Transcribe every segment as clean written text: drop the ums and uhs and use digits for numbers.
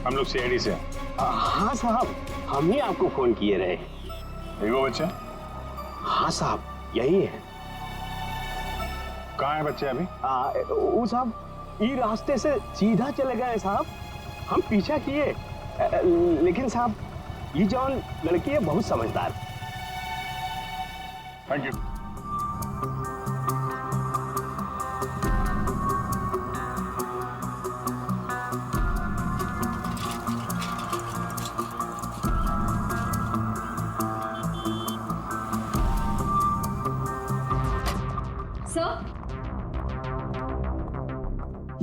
हम लोग सीआईडी से हैं। हाँ साहब, हम ही आपको फोन किए रहे। यही वो बच्चे? हाँ साहब, यही है। कहाँ है बच्चे अभी? वो साहब ये रास्ते से सीधा चले गए साहब, हम पीछा किए, लेकिन साहब ये जौन लड़की है बहुत समझदार। Thank you.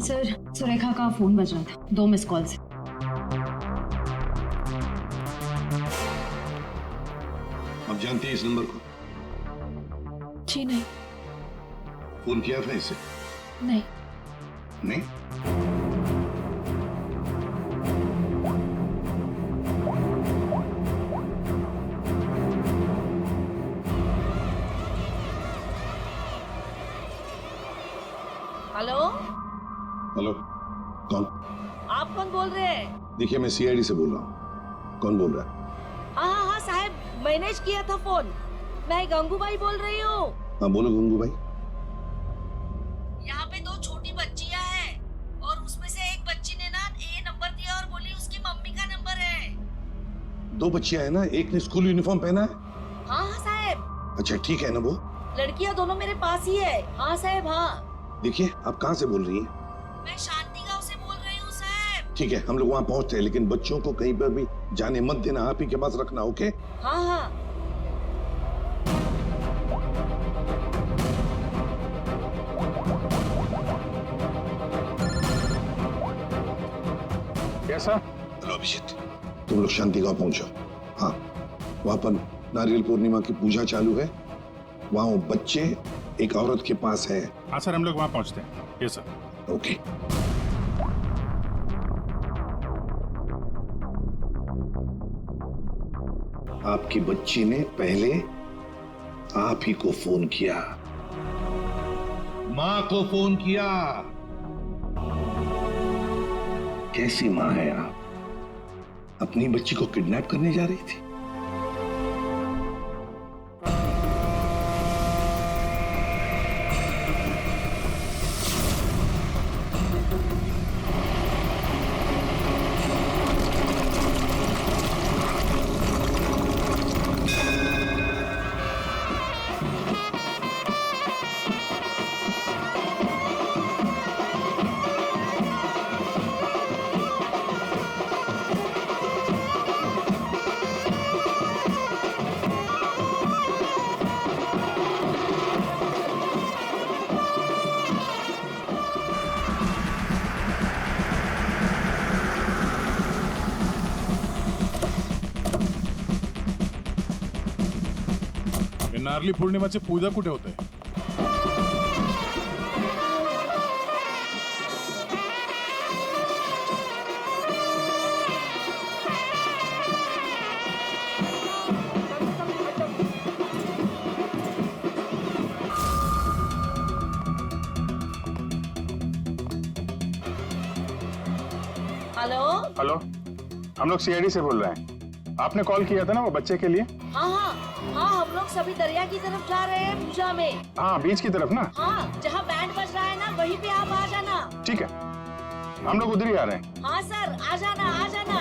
सर, सुरेखा का फोन बज रहा था, 2 मिस कॉल से। आप जानती हैं इस नंबर को? जी नहीं। फोन किया था इसे? नहीं। नहीं? हेलो? हेलो, कौन? आप कौन बोल रहे हैं? देखिए, मैं सीआईडी से बोल रहा हूँ। कौन बोल रहा है? हाँ साहब, मैंने किया था फोन। मैं गंगूबाई बोल रही हूँ। हाँ बोलो गंगू भाई। यहाँ पे 2 छोटी बच्चियाँ हैं और उसमें से एक बच्ची ने ना ये नंबर दिया और बोली उसकी मम्मी का नंबर है। 2 बच्चियां हैं ना, एक ने स्कूल यूनिफॉर्म पहना है। हाँ साहब। अच्छा ठीक है ना वो? लड़कियाँ दोनों मेरे पास ही है। हाँ साहब, हाँ। देखिए, आप कहाँ से बोल रही हैं? मैं शांति गांव से बोल रही हूँ साहब। ठीक है, हम लोग वहाँ पहुँचते हैं, लेकिन बच्चों को कहीं पर भी जाने मत देना, आप ही के पास रखना। ओके? हाँ। कैसा? हेलो अभिजीत, तुम लोग शांति गांव पहुंचो। हाँ, वहाँ पर नारियल पूर्णिमा की पूजा चालू है। वहाँ वो बच्चे एक औरत के पास है। हाँ सर, हम लोग वहाँ पहुँचते हैं। Yes sir. ओके। आपकी बच्ची ने पहले आप ही को फोन किया, माँ को फोन किया। कैसी माँ है आप? अपनी बच्ची को किडनैप करने जा रही थी? नारली पौर्णिमाची पूजा कुठे होते? हेलो? हेलो, हम लोग सीआईडी से बोल रहे हैं। आपने कॉल किया था ना वो बच्चे के लिए? हाँ, हम लोग सभी दरिया की तरफ जा रहे हैं पूजा में। हाँ, बीच की तरफ ना? हाँ, जहाँ बैंड बज रहा है ना, वहीं पे आप आ जाना। ठीक है, हम लोग उधर ही आ रहे हैं। हाँ सर, आ जाना, आ जाना।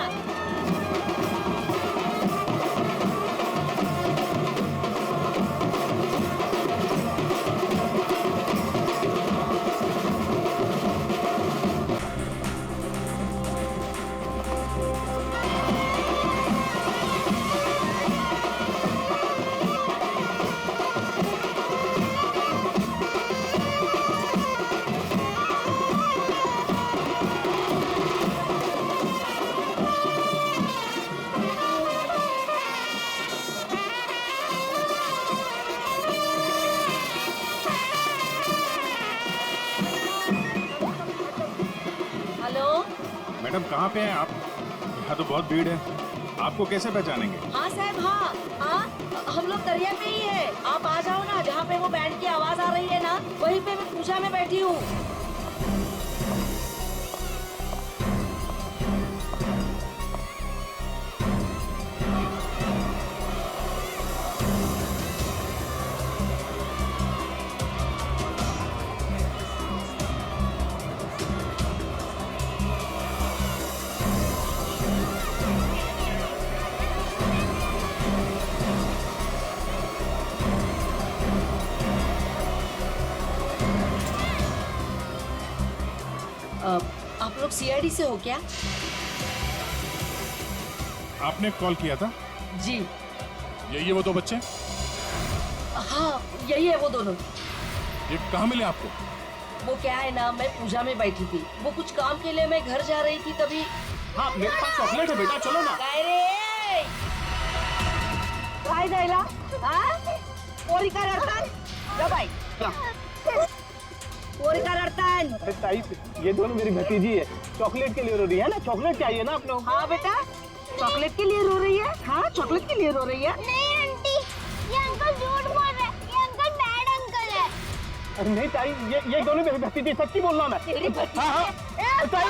मैडम कहाँ पे हैं आप? यहाँ तो बहुत भीड़ है, आपको कैसे पहचानेंगे? हाँ साहब, हाँ, हम लोग दरिया पे ही है। आप आ जाओ ना, जहाँ पे वो बैंड की आवाज आ रही है ना, वहीं पे मैं पूजा में बैठी हूँ। सीआईडी से हो क्या? आपने कॉल किया था? जी यही है वो दो बच्चे? हाँ, यही है वो दोनों। ये कहाँ मिले आपको? वो क्या है ना, मैं पूजा में बैठी थी, वो कुछ काम के लिए मैं घर जा रही थी, तभी हाँ मेरे पास चॉकलेट है बेटा, चलो ना। काय रे? काय द्यायला पोरी का रडताय? जा बाई पोरी का रडताय? अरे ताई, ये दोनों मेरी भतीजी है, चॉकलेट के लिए रो रही है ना, चॉकलेट चाहिए ना आप लोग। हाँ बेटा, चॉकलेट के लिए रो रही है? हाँ चॉकलेट के लिए रो रही है? नहीं आंटी, ये अंकल झूठ बोल रहे हैं, ये अंकल बैड अंकल है। अरे नहीं ताई, ये दोनों मेरी भतीजी, सच्ची बोल रहा हूँ मैं। तेरी भतीजी हाँ हाँ ताई,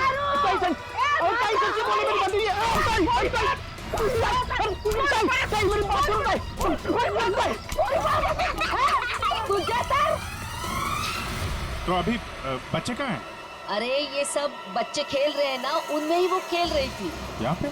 ताई सच्ची बोल रही मेरी भतीजी है। ताई ताई मेरी बात सुनो ताई। तुझे सर तो अभी बच्चे कहाँ हैं? अरे ये सब बच्चे खेल रहे हैं ना, उनमें ही वो खेल रही थी। यहाँ पे?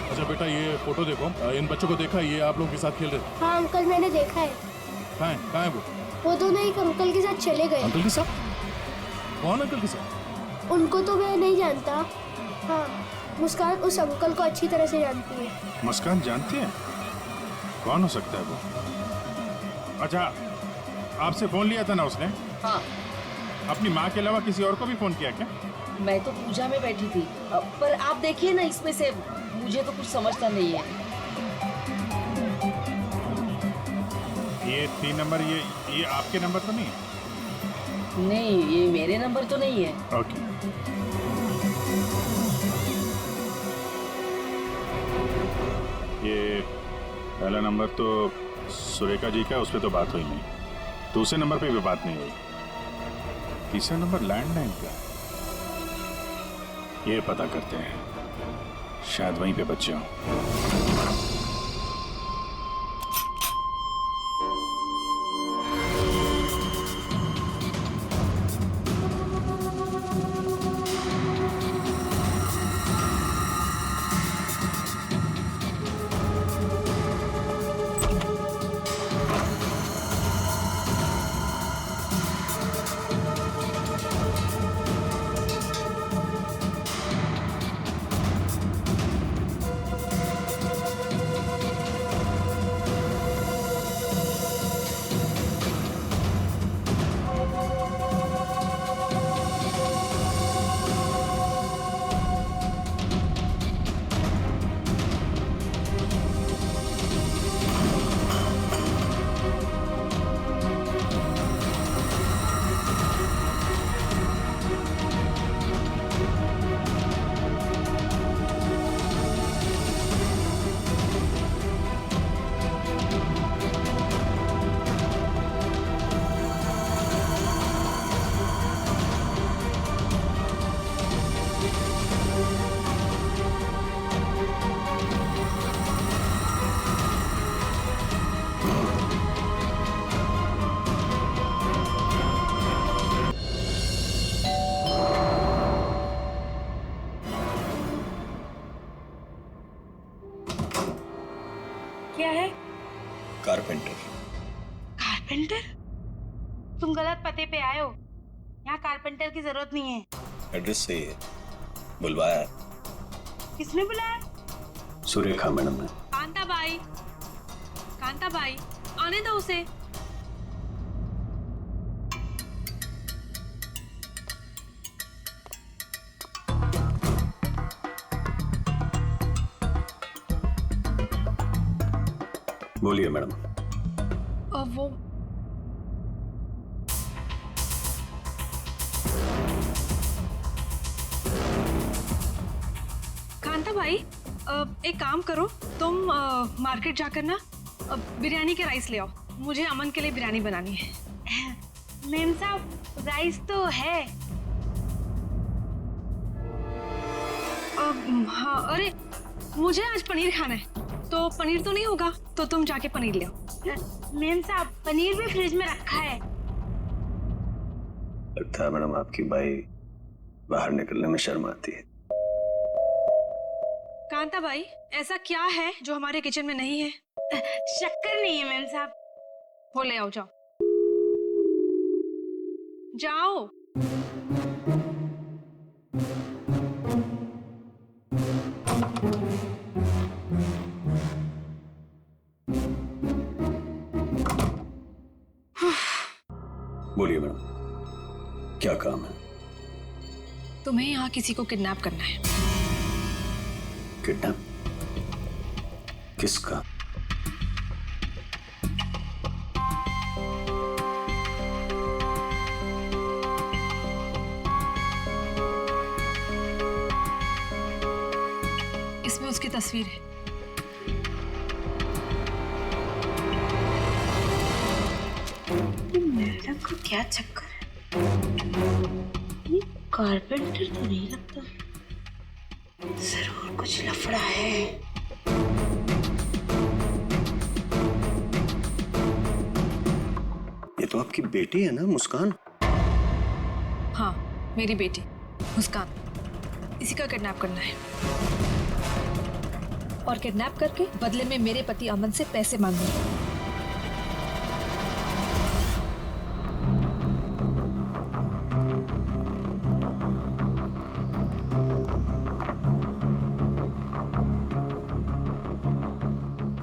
अच्छा बेटा, ये फोटो देखो, इन बच्चों को देखा, ये आप लोगों के साथ खेल रहे थे। हाँ अंकल, मैंने देखा है। कहाँ है वो दोनों एक अंकल के साथ चले गए। अंकल के साथ? कौन अंकल के साथ? उनको तो मैं नहीं जानता। हाँ, मुस्कान उस अंकल को अच्छी तरह से जानती है। मुस्कान जानती है? कौन हो सकता है वो? अच्छा, आपसे फोन लिया था ना उसने? हाँ, अपनी माँ के अलावा किसी और को भी फोन किया क्या? मैं तो पूजा में बैठी थी, पर आप देखिए ना, इसमें से मुझे तो कुछ समझता नहीं है। ये 3 नंबर, ये आपके नंबर तो नहीं है? नहीं, ये मेरे नंबर तो नहीं है। ओके। ये पहला नंबर तो सुरेखा जी का, उस पर तो बात हुई नहीं। दूसरे नंबर पे भी बात नहीं हुई। तीसरा नंबर लैंडलाइन का, ये पता करते हैं, शायद वहीं पे बच्चे हों। क्या है? कारपेंटर। कारपेंटर? तुम गलत पते पे आए हो, यहाँ कारपेंटर की जरूरत नहीं है। एड्रेस सही है, बुलवाया। किसने बुलाया? सुरेखा मैडम ने। कांता बाई, आने दो उसे। बोलिए मैडम। वो कांता भाई, एक काम करो, तुम मार्केट जाकर ना बिरयानी के राइस ले आओ। मुझे अमन के लिए बिरयानी बनानी है। मेम साहब, राइस तो है। हाँ, अरे मुझे आज पनीर खाना है, तो पनीर तो नहीं होगा, तो तुम जाके पनीर ले आओ। मेम साहब, पनीर भी फ्रिज में रखा है। लगता है मैडम आपकी बाई बाहर निकलने में शर्म आती है। कांता भाई, ऐसा क्या है जो हमारे किचन में नहीं है? शक्कर नहीं है मैम साहब। वो ले आओ, जाओ जाओ। बोलिए मैडम, क्या काम है? तुम्हें यहाँ किसी को किडनैप करना है। किडनैप? किसका? इसमें उसकी तस्वीर है। मैडम को क्या चक्कर है? ये कारपेंटर तो नहीं लगता, जरूर कुछ लफड़ा है। ये तो आपकी बेटी है ना, मुस्कान? हाँ, मेरी बेटी मुस्कान, इसी का किडनैप करना है और किडनैप करके बदले में मेरे पति अमन से पैसे मांगने।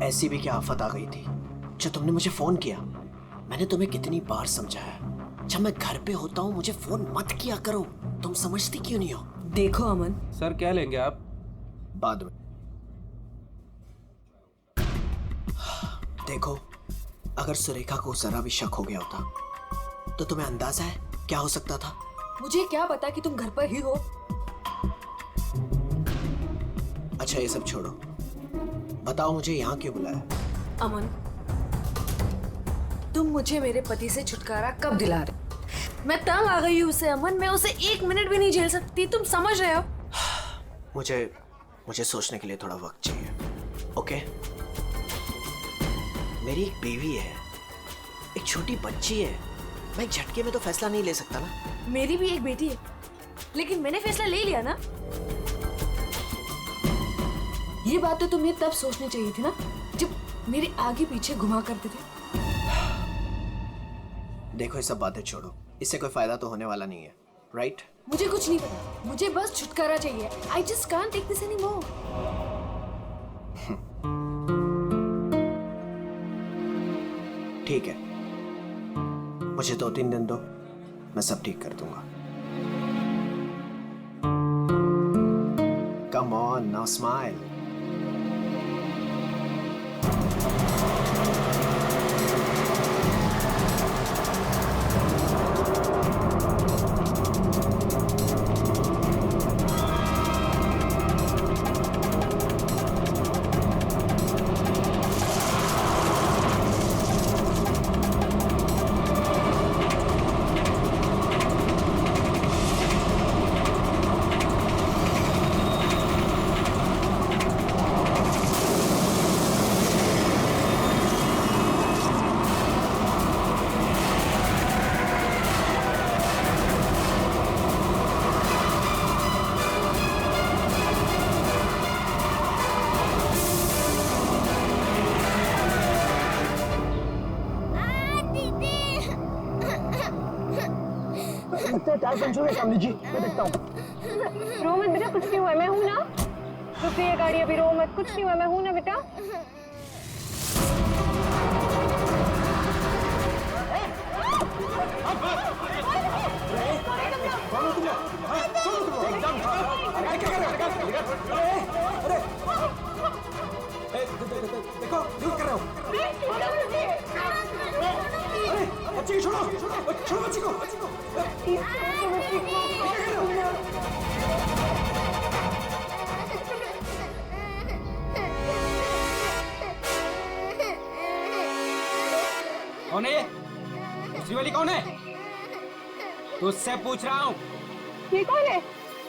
ऐसी भी क्या आफत आ गई थी जो तुमने मुझे फोन किया? मैंने तुम्हें कितनी बार समझाया, जब मैं घर पे होता हूँ मुझे फोन मत किया करो। तुम समझती क्यों नहीं हो? देखो अमन, सर क्या लेंगे आप? बाद में। देखो, अगर सुरेखा को जरा भी शक हो गया होता तो तुम्हें अंदाजा है क्या हो सकता था? मुझे क्या पता कि तुम घर पर ही हो। अच्छा ये सब छोड़ो, बताओ मुझे यहाँ क्यों बुलाया? अमन, तुम मुझे मेरे पति से छुटकारा कब दिला रहे? मैं तंग आ गई हूँ उससे अमन, मैं उसे 1 मिनट भी नहीं झेल सकती, तुम समझ रहे हो? मुझे सोचने के लिए थोड़ा वक्त चाहिए। ओके? मेरी एक बीवी है, एक छोटी बच्ची है, मैं एक झटके में तो फैसला नहीं ले सकता ना। मेरी भी एक बेटी है, लेकिन मैंने फैसला ले लिया ना। ये बात तो तुम्हें तब सोचनी चाहिए थी ना, जब मेरे आगे पीछे घुमा करते थे। देखो ये सब बातें छोड़ो, इससे कोई फायदा तो होने वाला नहीं है, राइट? मुझे कुछ नहीं पता, मुझे बस छुटकारा चाहिए। I just can't take this anymore. ठीक है, मुझे 2-3 दिन दो, मैं सब ठीक कर दूंगा। Come on, now smile. Tyre puncture है सामने जी, मैं देखता हूँ। रो मत बेटा, कुछ नहीं हुआ, मैं हूँ ना। रुकिए गाड़ी, अभी रो मत, कुछ नहीं हुआ, मैं हूँ ना बेटा। देखो क्या कर रहे हो? अरे बच्ची को छोड़ो, छोड़ो बच्ची को। कौन है ये? दूसरी वाली कौन है? तुझसे पूछ रहा हूँ। ये कौन है?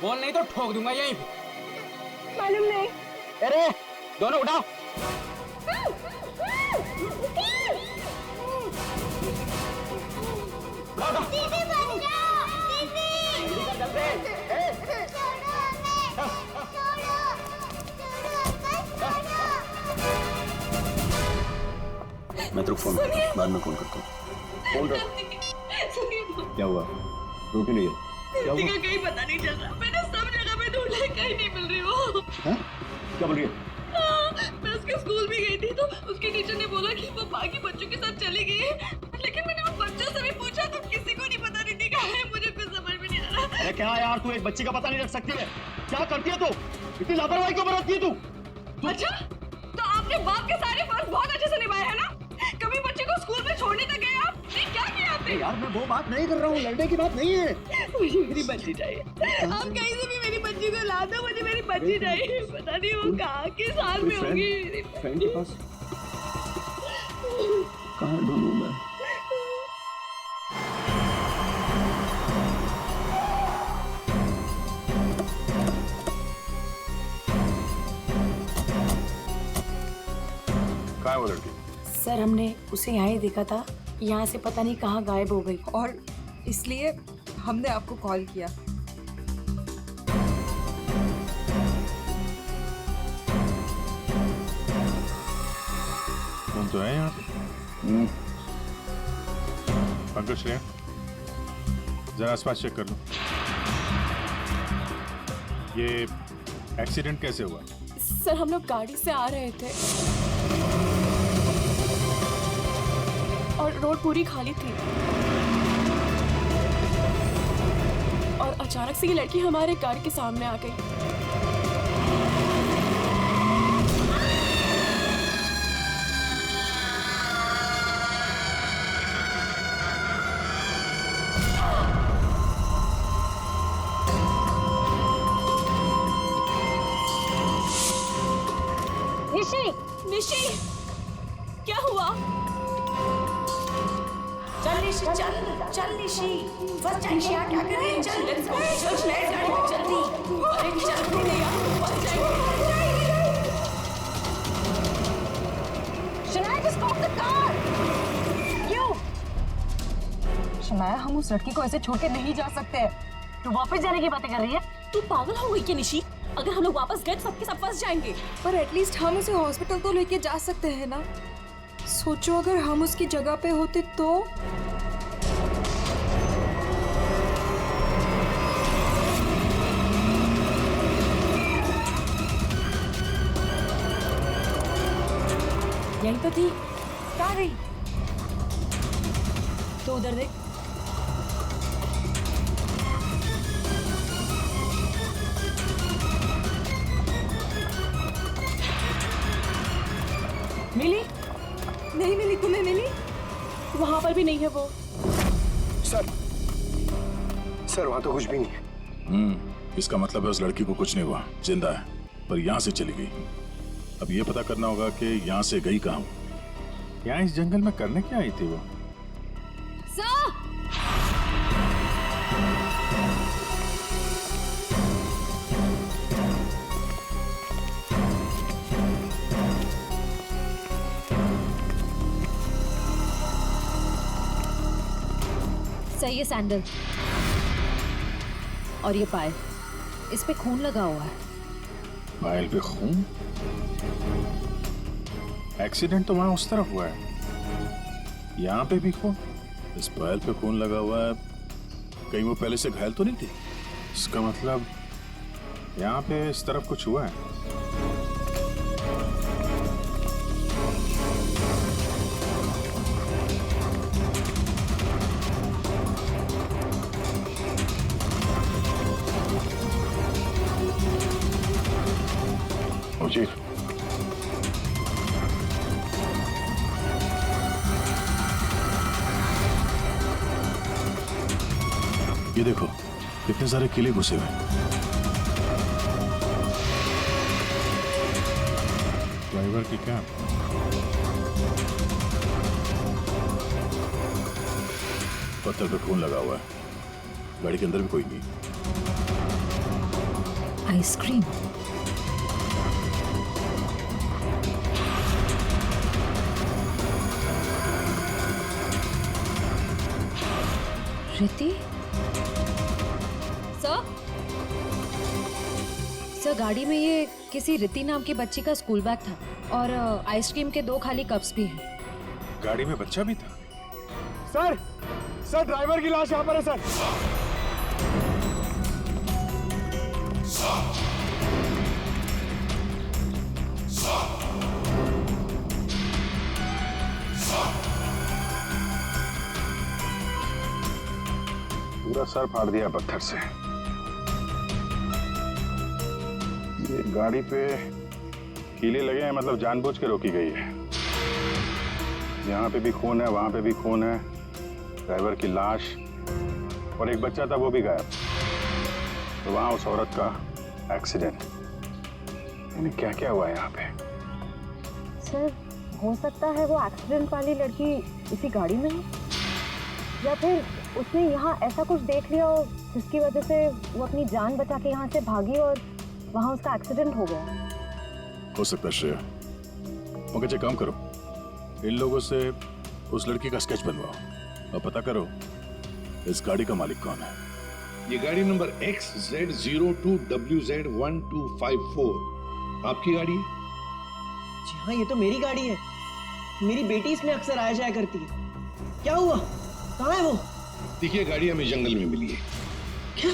बोल नहीं तो ठोक दूंगा यहीं पे। मालूम नहीं। अरे दोनों उठाओ। दीदी बच जाओ, दीदी। छोड़ो हमें, छोड़ो, छोड़ो। मैं तेरे को फोन करता हूँ, बाद में फोन करता हूँ। फोन रख। क्या हुआ? रो क्यों नहीं है? क्या हुआ? का कहीं पता नहीं चल रहा। मैंने सब जगह पे ढूंढा, कहीं नहीं मिल रही वो। हाँ? क्या बोल रही है? मैं उसके स्कूल भी गई थी तो उसके टीचर ने बोला कि वो बाकी बच्चों के साथ चली गई है, लेकिन मैंने उन बच्चों से भी पूछा तो किसी को नहीं पता रिद्धि कहाँ है। मुझे कुछ समझ में नहीं आ रहा। अरे क्या यार, तू एक बच्ची का पता नहीं रख सकती है? क्या करती है तू? इतनी लापरवाही क्यों बरतती है तू? अच्छा, तो आपने बाप के सारे फर्ज बहुत अच्छे से निभाए हैं ना? कभी बच्चे को स्कूल में छोड़ने तक गए आप? नहीं, क्या किया आपने? यार मैं वो बात नहीं कर रहा हूँ, लड़ने की बात नहीं है। मुझे मेरी बच्ची चाहिए। आप कहीं से भी मेरी बच्ची को ला दो, मुझे मेरी बच्ची चाहिए। पता नहीं वो कहाँ किस हाल में होगी। फ्रेंड के पास कहाँ ढूंढूं मैं? कहाँ है वो लड़की? सर हमने उसे यहाँ ही देखा था, यहाँ से पता नहीं कहाँ गायब हो गई। और इसलिए हमने आपको कॉल किया। कौन तो है यहाँ पे? पंकज श्रेया, जरा आसपास चेक कर लो। ये एक्सीडेंट कैसे हुआ? सर हम लोग गाड़ी से आ रहे थे और रोड पूरी खाली थी और अचानक से ये लड़की हमारे कार के सामने आ गई। निशी, निशी, क्या हुआ? चल निशी, चल निशी। फर्स्ट निशी क्या कर रही है? चल लेट्स गो, चल जल्दी। अरे चल नहीं यार, बच जाएंगे। Shanaya, just stop the car। क्यों? शनाया, हम उस लड़की को ऐसे छोड़ के नहीं जा सकते। तू वापस जाने की बातें कर रही है? तू पागल हो गई क्या निशी? अगर हम लोग वापस गए तो सबके सब फंस जाएंगे। पर एटलीस्ट हम उसे हॉस्पिटल तो लेके जा सकते हैं ना? सोचो अगर हम उसकी जगह पे होते तो। यही तो थी। कहाँ गई? तो उधर देख। मिली? नहीं मिली। तुम्हें मिली? वहां पर भी नहीं है वो। सर वहाँ तो कुछ भी नहीं है। इसका मतलब है उस लड़की को कुछ नहीं हुआ, जिंदा है, पर यहाँ से चली गई। अब ये पता करना होगा कि यहाँ से गई कहाँ। यहाँ इस जंगल में करने क्या आई थी वो? सही है सैंडल। और ये पायल, इस पे खून लगा हुआ है। पायल पे खून? एक्सीडेंट तो वहां उस तरफ हुआ है, यहाँ पे भी खून। इस पायल पे खून लगा हुआ है, कहीं वो पहले से घायल तो नहीं थी? इसका मतलब यहाँ पे इस तरफ कुछ हुआ है। चीफ, ये देखो कितने सारे किले घुसे हुए। ड्राइवर की क्या? पत्थर पे खून लगा हुआ है, गाड़ी के अंदर भी कोई नहीं। आइसक्रीम। रिद्धि? सर गाड़ी में ये किसी रिद्धि नाम की बच्ची का स्कूल बैग था और आइसक्रीम के 2 खाली कप्स भी हैं। गाड़ी में बच्चा भी था। सर ड्राइवर की लाश यहाँ पर है सर। पूरा सर फाड़ दिया पत्थर से। ये गाड़ी पे कीले लगे हैं, मतलब जानबूझ के रोकी गई है। यहाँ पे भी खून है, वहां पे भी खून है, ड्राइवर की लाश और एक बच्चा था वो भी गायब। तो वहां उस औरत का एक्सीडेंट। यानी क्या क्या हुआ यहाँ पे? सर हो सकता है वो एक्सीडेंट वाली लड़की इसी गाड़ी में हो, या फिर उसने यहाँ ऐसा कुछ देख लिया हो जिसकी वजह से वो अपनी जान बचा के यहाँ से भागी और वहाँ उसका एक्सीडेंट हो गया। हो सकता है श्रेया। मगर एक काम करो, इन लोगों से उस लड़की का स्केच बनवाओ और पता करो इस गाड़ी का मालिक कौन है। ये गाड़ी नंबर XZ02WZ1254 आपकी गाड़ी है? जी हाँ, ये तो मेरी गाड़ी है। मेरी बेटी इसमें अक्सर आया जाया करती है। क्या हुआ? कहाँ है वो? देखिए, गाड़ी हमें जंगल में मिली है। क्या?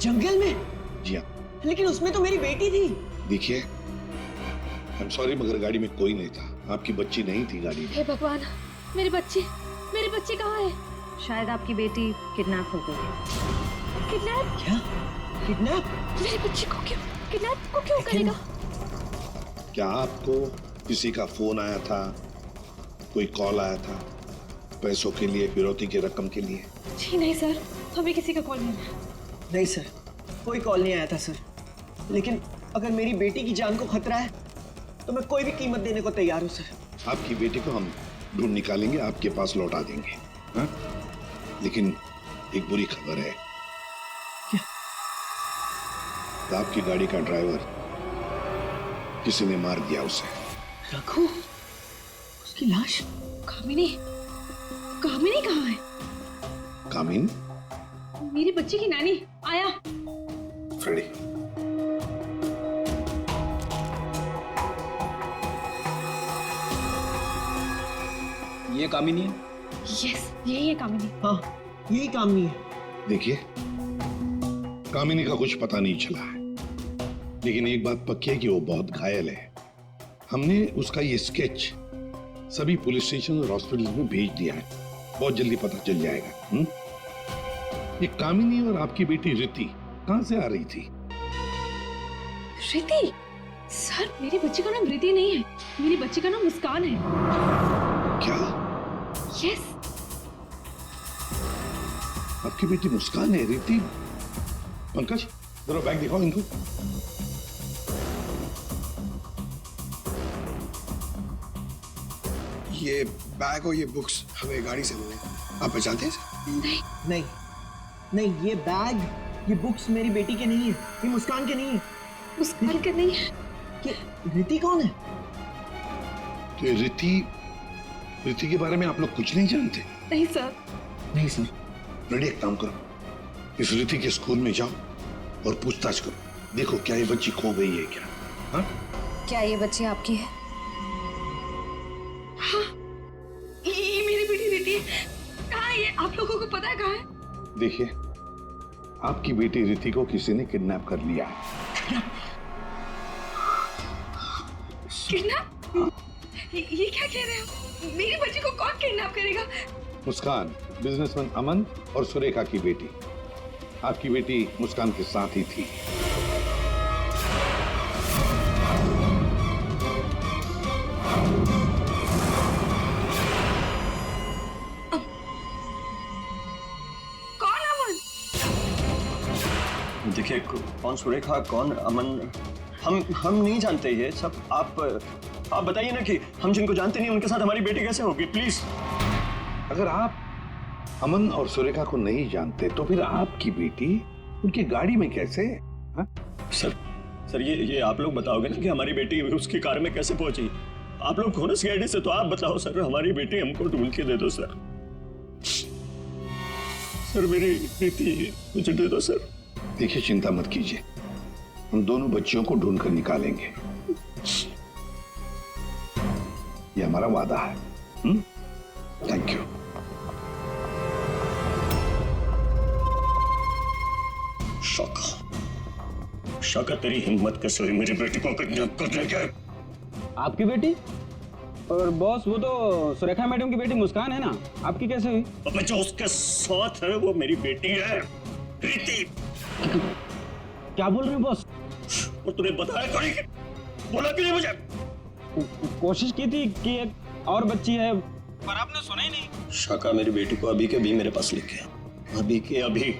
जंगल में? जी हाँ। लेकिन उसमें तो मेरी बेटी थी। देखिए, आई एम सॉरी मगर गाड़ी में कोई नहीं था। आपकी बच्ची नहीं थी गाड़ी में। हे भगवान, मेरी बच्ची कहाँ है? शायद आपकी बेटी किडनैप हो गई है। किडनैप? क्या? किडनैप? मेरी बच्ची को क्यों करेगा? क्या आपको किसी का फोन आया था, कोई कॉल आया था पैसों के लिए, फिरौती की रकम के लिए? जी नहीं सर, हमें किसी का कॉल नहीं आया। नहीं सर, कोई कॉल नहीं आया था सर। लेकिन अगर मेरी बेटी की जान को खतरा है तो मैं कोई भी कीमत देने को तैयार हूँ सर। आपकी बेटी को हम ढूंढ निकालेंगे, आपके पास लौटा देंगे। हाँ? लेकिन एक बुरी खबर है। क्या? आपकी गाड़ी का ड्राइवर किसी ने मार दिया उसे। रघु, उसकी लाश? कामिनी कहाँ है? कामिन? मेरी बच्ची की नानी आया। फ्रेडी, ये कामिनी है? यस, यही है कामिनी। हाँ, यही कामिनी है। देखिए, कामिनी का कुछ पता नहीं चला है, लेकिन एक बात पक्की है कि वो बहुत घायल है। हमने उसका ये स्केच सभी पुलिस स्टेशन और हॉस्पिटल में भेज दिया है। बहुत जल्दी पता चल जाएगा। ये कामिनी और आपकी बेटी रिति कहां से आ रही थी? रिति? सर, मेरी बच्ची का नाम रिति नहीं है, मेरी बच्ची का नाम मुस्कान है। क्या? यस। आपकी बेटी मुस्कान है? रिति? पंकज, जरा बैग दिखाओ इनको। ये बैग और ये बुक्स हमें गाड़ी से मिले। आप पहचानते हैं? नहीं, ये बैग, ये बुक्स मेरी बेटी के नहीं है, ये मुस्कान के नहीं है। मुस्कान के नहीं है? रिति कौन है? तो रिति के बारे में आप लोग कुछ नहीं जानते? नहीं सर। नहीं सर। रेडी, एक काम करो, इस रिति के स्कूल में जाओ और पूछताछ करो। देखो क्या ये बच्ची खो गई है क्या? हाँ? क्या ये बच्ची आपकी है? हाँ, ये मेरी बेटी रिति है। कहाँ है ये? आप लोगों को पता है कहाँ है? देखिए, आपकी बेटी रिति को किसी ने किडनैप कर लिया है। किडनैप? ये क्या कह रहे हो? मेरी बच्ची को कौन किडनैप करेगा? मुस्कान, बिजनेसमैन अमन और सुरेखा की बेटी। आपकी बेटी मुस्कान के साथ ही थी। कौन अमन? देखिए, कौन सुरेखा, कौन अमन, हम नहीं जानते ये सब। आप बताइए ना कि हम जिनको जानते नहीं उनके साथ हमारी बेटी कैसे होगी, प्लीज। अगर आप अमन और सुरेखा को नहीं जानते तो फिर आपकी बेटी उनकी गाड़ी में कैसे? हा? सर ये आप लोग बताओगे ना कि हमारी बेटी उसकी कार में कैसे पहुंची? आप लोग हो ना सीआईडी से, तो आप बताओ सर। हमारी बेटी हमको ढूंढ के दे दो सर। सर मेरी बेटी मुझे दे दो सर। देखिए, चिंता मत कीजिए, हम दोनों बच्चियों को ढूंढ कर निकालेंगे, ये हमारा वादा है। Thank you. शाका तेरी हिम्मत कैसे हुई मेरी बेटी को किडनैप करने के? आपकी बेटी? और बॉस वो तो सुरेखा मैडम की बेटी मुस्कान है ना, आपकी कैसे हुई? अब जो उसके साथ है वो मेरी बेटी है, प्रीति। क्या बोल रहे हैं बॉस? और तूने बताया क्यों नहीं? बोला क्यों नहीं मुझे? कोशिश की थी कि एक और बच्ची है, पर आपने सुना ही नहीं। शाका मेरी बेटी को अभी के अभी मेरे पास लेके आ, अभी के अभी।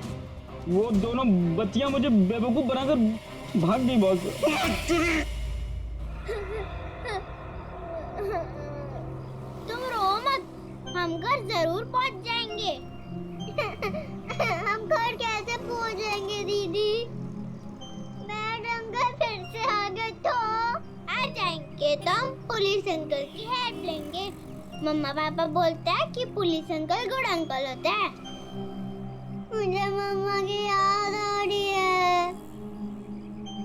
वो दोनों बच्चियां मुझे बेवकूफ बनाकर भाग गई बॉस। तुम रो मत, हम घर जरूर पहुंच जाएंगे। हम घर कैसे पहुंचेंगे दीदी? मैडम का फिर से आ गए तो आ जाएंगे तो हम पुलिस अंकल की हेल्प लेंगे। मम्मा पापा बोलते हैं कि पुलिस अंकल गुड अंकल होते हैं। मुझे मम्मा की याद आ रही है।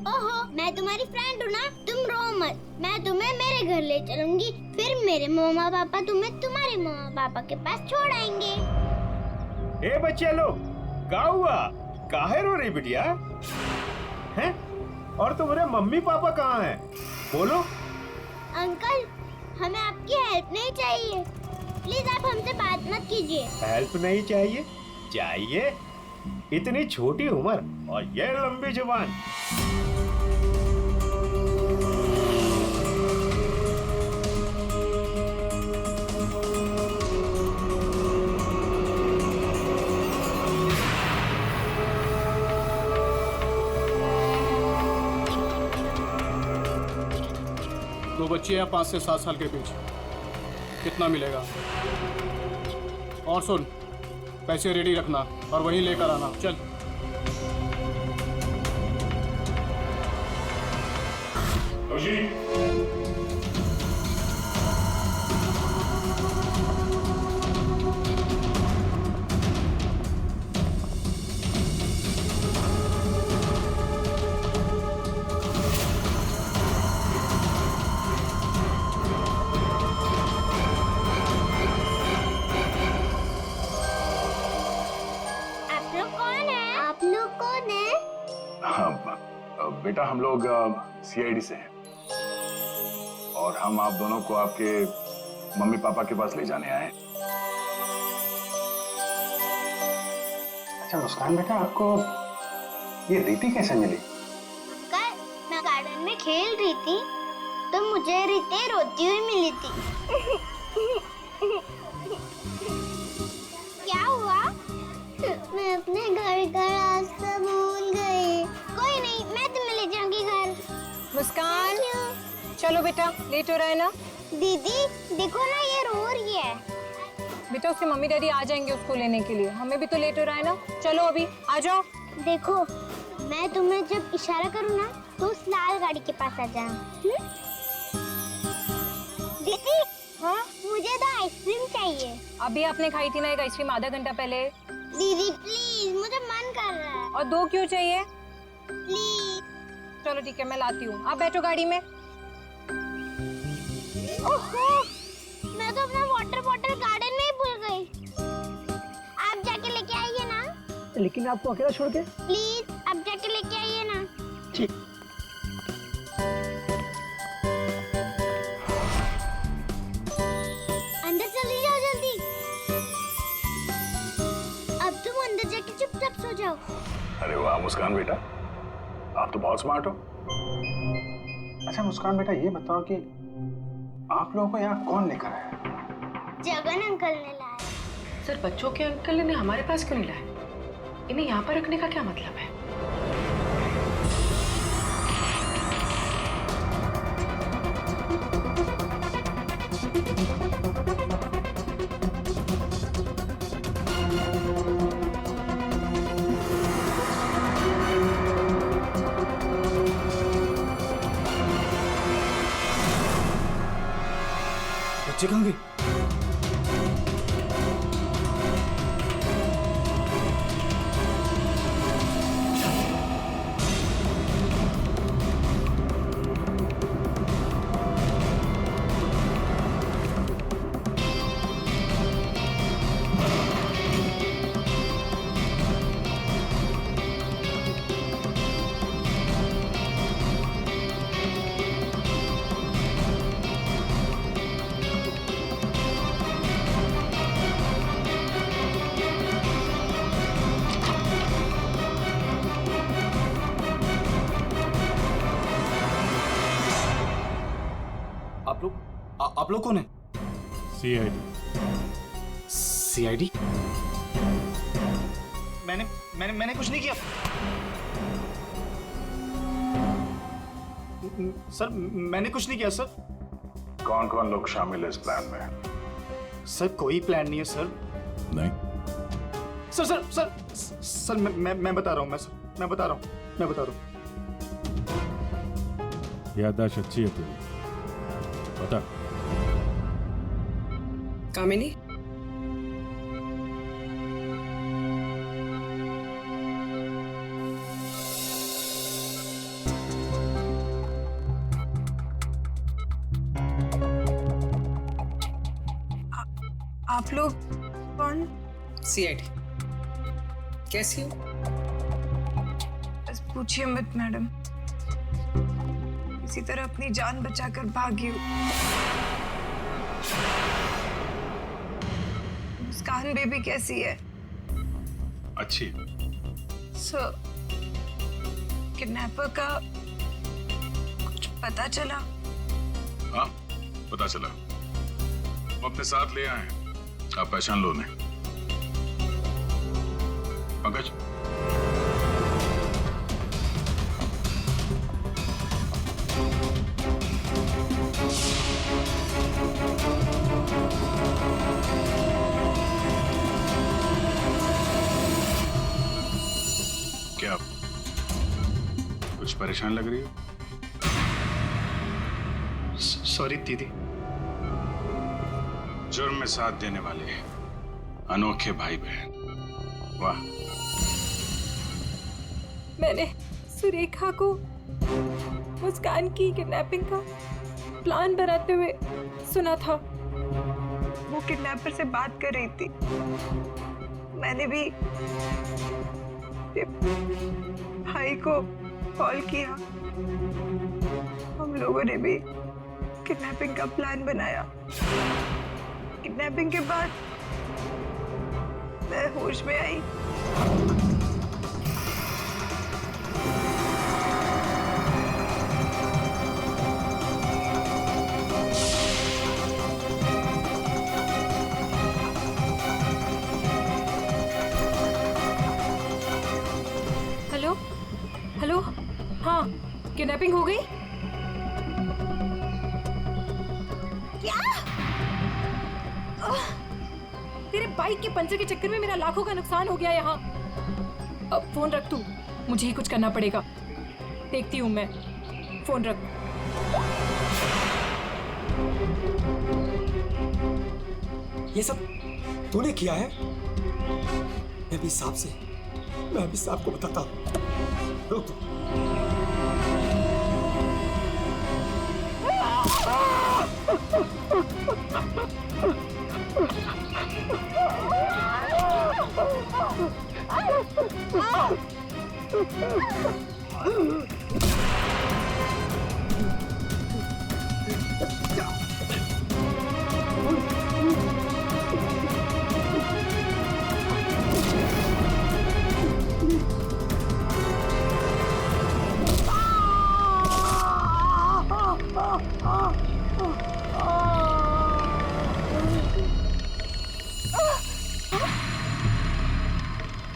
ओहो, मैं तुम्हारी फ्रेंड हूँ ना, तुम रो मत। मैं तुम्हें मेरे घर ले चलूंगी, फिर मेरे मम्मा पापा तुम्हें तुम्हारे मम्मा पापा के पास छोड़ आएंगे। ए बच्चे लोग, क्या हुआ? काहे रो रही बिटिया? हैं? और तुम्हारे मम्मी पापा कहाँ हैं? बोलो। अंकल, हमें आपकी हेल्प नहीं चाहिए, प्लीज आप हमसे बात मत कीजिए। हेल्प नहीं चाहिए? चाहिए? इतनी छोटी उम्र और ये लंबी जुबान। दो बच्चे हैं 5 से 7 साल के बीच, कितना मिलेगा? और सुन, पैसे रेडी रखना और वहीं लेकर आना। चल। बेटा, हम लोग सीआईडी से हैं और हम आप दोनों को आपके मम्मी पापा के पास ले जाने आए। अच्छा मुस्कान बेटा, आपको ये रीति कैसे मिली? कल मैं गार्डन में खेल रही थी तो मुझे रीति रोती हुई मिली थी। क्या हुआ? मैं अपने घर का रास्ता भूल गई। कोई नहीं, मैं तुम्हें ले जाऊंगी घर। मुस्कान, चलो बेटा, लेट हो रहा है ना? दीदी देखो ना, ये रो रही है। बेटा उसके मम्मी डैडी आ जाएंगे उसको लेने के लिए, हमें भी तो लेट हो रहा है ना। चलो अभी आ जाओ। देखो, मैं तुम्हें जब इशारा करूँ ना तो उस लाल गाड़ी के पास आ जाना। दीदी, हाँ मुझे तो आइसक्रीम चाहिए। अभी आपने खाई थी ना एक आइसक्रीम आधा घंटा पहले। दीदी प्लीज, मुझे मन कर रहा है। और 2 क्यों चाहिए? प्लीज। चलो ठीक है, मैं लाती हूँ, आप बैठो गाड़ी में। ओहो, मैं तो अपना वाटर बॉटल गार्डन में ही भूल गई। आप जाके लेके आइए ना। लेकिन आपको अकेला छोड़ के? प्लीज आप जाके लेके आइए ना। ठीक। अंदर चली जाओ जल्दी। अब तुम अंदर जाके चुपचाप सो जाओ। अरे वाह मुस्कान बेटा, आप तो बहुत स्मार्ट हो। अच्छा मुस्कान बेटा, ये बताओ कि आप लोगों को यहाँ कौन लेकर आया? जगन अंकल ने लाया। सर, बच्चों के अंकल ने हमारे पास क्यों नहीं लाया? इन्हें यहाँ पर रखने का क्या मतलब है? बच्चे कहाँ गए? आप लोग कौन है? सीआईडी? मैंने कुछ नहीं किया सर, मैंने कुछ नहीं किया सर। कौन कौन लोग शामिल है इस प्लान में? सर कोई प्लान नहीं है सर। नहीं सर सर सर सर मैं बता रहा हूँ, मैं बता रहा हूँ। याददाश्त अच्छी है तेरी, बता। कामिनी, आप लोग कौन? सीआईडी। कैसी हो? बस पूछिए मत मैडम, इसी तरह अपनी जान बचाकर भागी हूँ। मुस्कान बेबी कैसी है? अच्छी। सर, किडनैपर का कुछ पता चला? हाँ पता चला, वो अपने साथ ले आए हैं, आप पहचान लो उन्हें। पंकज, क्या कुछ परेशान लग रही हो? सॉरी दीदी। जुर्म में साथ देने वाले अनोखे भाई बहन, वाह। मैंने सुरेखा को मुस्कान की किडनैपिंग का प्लान बनाते हुए सुना था। वो किडनैपर से बात कर रही थी। मैंने भी भाई को कॉल किया। हम लोगों ने भी किडनैपिंग का प्लान बनाया। किडनैपिंग के बाद मैं होश में आई। हेलो हेलो, हाँ किडनैपिंग हो गई? क्या? तेरे बाइक के पंचर के चक्कर में मेरा लाखों का नुकसान हो गया यहाँ। अब फोन रख तू, मुझे ही कुछ करना पड़ेगा। देखती हूँ मैं, फोन रख। ये सब तूने किया है? मैं भी साहब को बताता हूँ। रुक तू।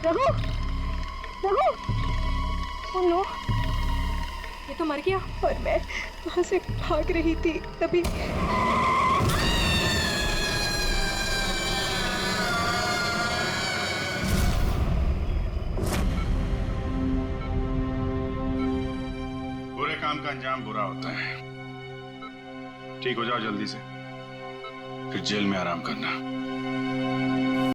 रघु, रघु, ओह नो, ये तो मर गया। और मैं वहां से भाग रही थी तभी। बुरे काम का अंजाम बुरा होता है। ठीक हो जाओ जल्दी से, फिर जेल में आराम करना।